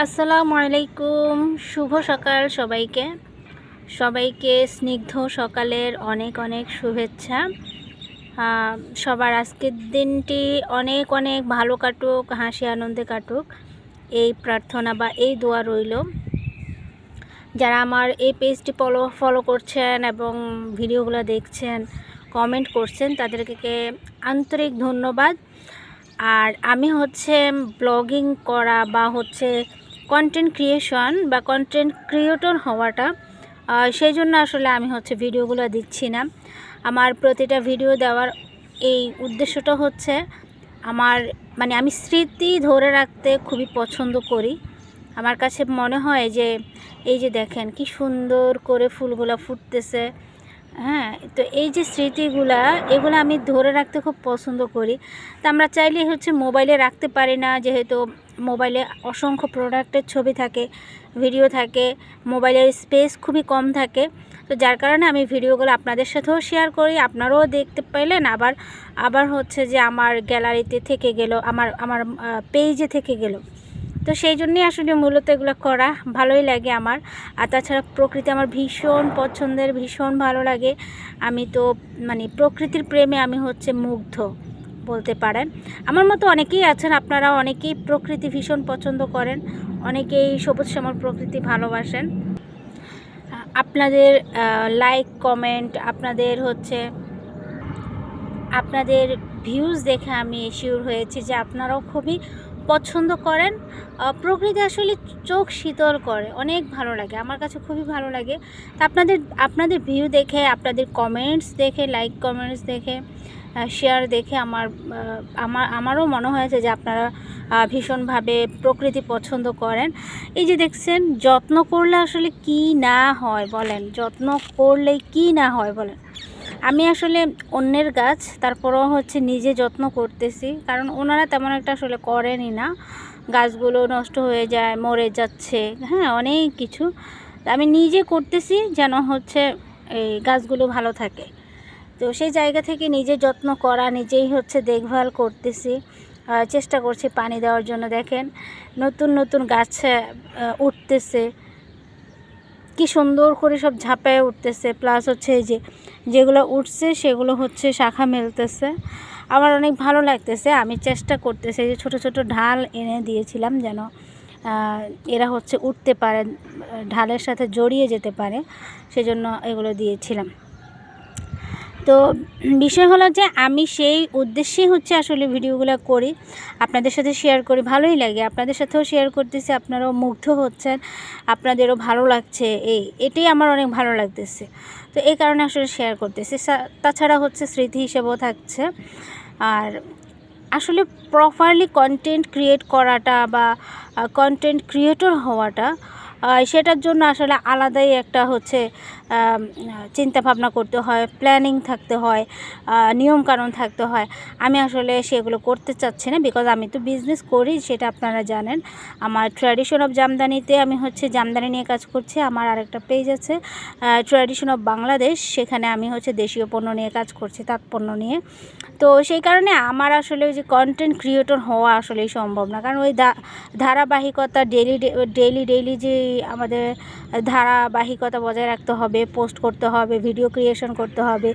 আসসালামু আলাইকুম। শুভ সকাল সবাইকে। সবাইকে স্নিগ্ধ সকালের অনেক অনেক শুভেচ্ছা। সবার আজকের দিনটি অনেক অনেক ভালো কাটুক, হাসি আনন্দে কাটুক, এই প্রার্থনা বা এই দোয়া রইল। যারা আমার এই পেজটি ফলো করছেন এবং ভিডিওগুলো দেখছেন, কমেন্ট করছেন, তাদেরকে আন্তরিক ধন্যবাদ। আর আমি ব্লগিং করা বা কন্টেন্ট ক্রিয়েশন বা কন্টেন্ট ক্রিয়েটর হওয়াটা, সেই জন্য আসলে আমি ভিডিওগুলো দিচ্ছি না। আমার প্রতিটা ভিডিও দেওয়ার এই উদ্দেশ্যটা আমার আমি স্মৃতি ধরে রাখতে খুবই পছন্দ করি। আমার কাছে মনে হয় যে এই যে দেখেন কি সুন্দর করে ফুলগুলা ফুটতেছে, হ্যাঁ, তো এই যে স্মৃতিগুলা, এগুলো আমি ধরে রাখতে খুব পছন্দ করি। তা আমরা চাইলে মোবাইলে রাখতে পারি না, যেহেতু মোবাইলে অসংখ্য প্রোডাক্টের ছবি থাকে, ভিডিও থাকে, মোবাইলের স্পেস খুবই কম থাকে। তো যার কারণে আমি ভিডিওগুলো আপনাদের সাথেও শেয়ার করি, আপনারাও দেখতে পাইলেন। আবার যে আমার গ্যালারিতে থেকে গেল, আমার পেজে থেকে গেল। তো সেই জন্যই আসলে মূলত এগুলো করা ভালোই লাগে আমার। আর তাছাড়া প্রকৃতি আমার ভীষণ পছন্দের, ভীষণ ভালো লাগে। আমি তো প্রকৃতির প্রেমে আমি মুগ্ধ বলতে পারেন। আমার মতো অনেকেই আছেন, আপনারা অনেকেই প্রকৃতি ভীষণ পছন্দ করেন, অনেকেই সবুজ শ্যামল প্রকৃতি ভালোবাসেন। আপনাদের লাইক কমেন্ট, আপনাদের ভিউজ দেখে আমি শিওর হয়েছি যে আপনারাও খুবই পছন্দ করেন। প্রকৃতি আসলে চোখ শীতল করে, অনেক ভালো লাগে, আমার কাছে খুবই ভালো লাগে। তা আপনাদের ভিউ দেখে, আপনাদের কমেন্টস দেখে, লাইক কমেন্টস দেখে, শেয়ার দেখে আমারও মনে হয়েছে যে আপনারা ভীষণভাবে প্রকৃতি পছন্দ করেন। এই যে দেখছেন, যত্ন করলে আসলে কি না হয় বলেন, যত্ন করলে কি না হয় বলেন। আমি আসলে অন্যের গাছ, তারপরও নিজে যত্ন করতেছি, কারণ ওনারা তেমন একটা আসলে করেনই না। গাছগুলো নষ্ট হয়ে যায়, মরে যাচ্ছে, হ্যাঁ, অনেক কিছু। আমি নিজে করতেছি যেন এই গাছগুলো ভালো থাকে। তো সেই জায়গা থেকে নিজে যত্ন করা, নিজেই দেখভাল করতেছি, চেষ্টা করছি পানি দেওয়ার জন্য। দেখেন নতুন নতুন গাছ উঠতেছে, কি সুন্দর করে সব ঝাঁপায় উঠতেছে। প্লাস এই যেগুলো উঠছে সেগুলো শাখা মেলতেছে, আমার অনেক ভালো লাগতেছে। আমি চেষ্টা করতেছি যে ছোট ছোট ঢাল এনে দিয়েছিলাম যেন এরা উঠতে পারে, ঢালের সাথে জড়িয়ে যেতে পারে, সেজন্য এগুলো দিয়েছিলাম। তো বিষয় হলো যে আমি সেই উদ্দেশ্যেই আসলে ভিডিওগুলো করি, আপনাদের সাথে শেয়ার করি, ভালোই লাগে। আপনাদের সাথেও শেয়ার করতেছি, আপনারাও মুগ্ধ হচ্ছেন, আপনাদেরও ভালো লাগছে, এটাই আমার অনেক ভালো লাগতেছে। তো এই কারণে আসলে শেয়ার করতেছি। তাছাড়া স্মৃতি হিসেবেও থাকছে। আর আসলে প্রপারলি কন্টেন্ট ক্রিয়েট করাটা বা কন্টেন্ট ক্রিয়েটর হওয়াটা, সেটার জন্য আসলে আলাদাই একটা চিন্তা ভাবনা করতে হয়, প্ল্যানিং থাকতে হয়, নিয়মকানুন থাকতে হয়। আমি আসলে সেগুলো করতে চাচ্ছি না, বিকজ আমি তো বিজনেস করি, সেটা আপনারা জানেন। আমার ট্র্যাডিশন অফ জামদানিতে আমি জামদানি নিয়ে কাজ করছি। আমার আরেকটা পেজ আছে ট্র্যাডিশন অফ বাংলাদেশ, সেখানে আমি দেশীয় পণ্য নিয়ে কাজ করছি, তাঁত পণ্য নিয়ে। তো সেই কারণে আমার আসলে ওই যে কন্টেন্ট ক্রিয়েটর হওয়া আসলেই সম্ভব না, কারণ ওই ধারাবাহিকতা ডেইলি যে আমাদের ধারাবাহিকতা বজায় রাখতে হবে, পোস্ট করতে হবে, ভিডিও ক্রিয়েশন করতে হবে,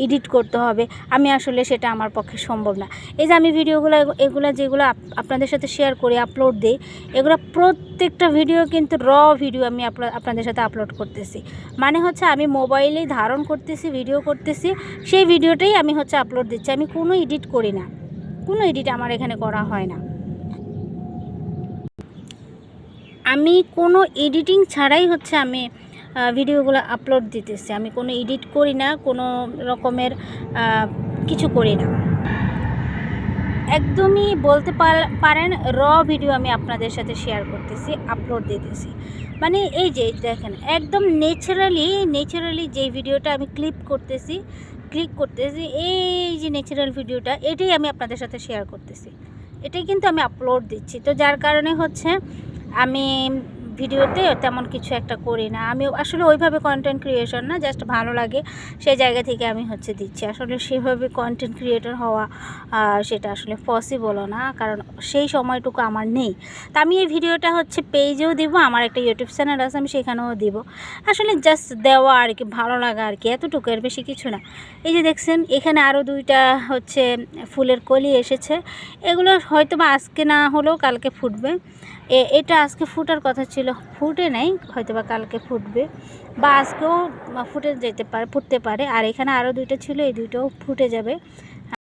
এডিট করতে হবে, আমি আসলে সেটা আমার পক্ষে সম্ভব না। এই যে আমি ভিডিওগুলো যেগুলো আপনাদের সাথে শেয়ার করি, আপলোড দিই, এগুলো প্রত্যেকটা ভিডিও কিন্তু ভিডিও আমি আপনাদের সাথে আপলোড করতেছি। আমি মোবাইলেই ধারণ করতেছি, ভিডিও করতেছি, সেই ভিডিওটাই আমি আপলোড দিচ্ছি। আমি কোনো এডিট করি না, কোনো এডিট আমার এখানে করা হয় না। আমি কোনো এডিটিং ছাড়াই আমি ভিডিওগুলো আপলোড দিতেছি। আমি কোনো এডিট করি না, কোনো রকমের কিছু করি না, একদমই বলতে পারেন ভিডিও আমি আপনাদের সাথে শেয়ার করতেছি, আপলোড দিতেছি। এই যে দেখেন, একদম ন্যাচারালি যে ভিডিওটা আমি ক্লিক করতেছি, এই যে ন্যাচারাল ভিডিওটা, এটাই আমি আপনাদের সাথে শেয়ার করতেছি, এটাই কিন্তু আমি আপলোড দিচ্ছি। তো যার কারণে আমি ভিডিওতে তেমন কিছু একটা করি না। আমি আসলে ওইভাবে কন্টেন্ট ক্রিয়েশন না, জাস্ট ভালো লাগে সেই জায়গা থেকে আমি দিচ্ছি। আসলে সেভাবে কন্টেন্ট ক্রিয়েটর হওয়া সেটা আসলে পসিবলও না, কারণ সেই সময়টুকু আমার নেই। তা আমি এই ভিডিওটা পেজেও দিব, আমার একটা ইউটিউব চ্যানেল আছে আমি সেখানেও দিব। আসলে জাস্ট দেওয়া আর কি, ভালো লাগা আর কি, এতটুকু, এর বেশি কিছু না। এই যে দেখছেন এখানে আরও 2টা ফুলের কলি এসেছে। এগুলো হয়তো বা আজকে না হলেও কালকে ফুটবে। এটা আজকে ফুটার কথা ছিল, ফুটে নাই, হয়তো বা কালকে ফুটবে বা আজকেও ফুটতে পারে। আর এখানে আরও 2টা ছিল, এই 2টাও ফুটে যাবে।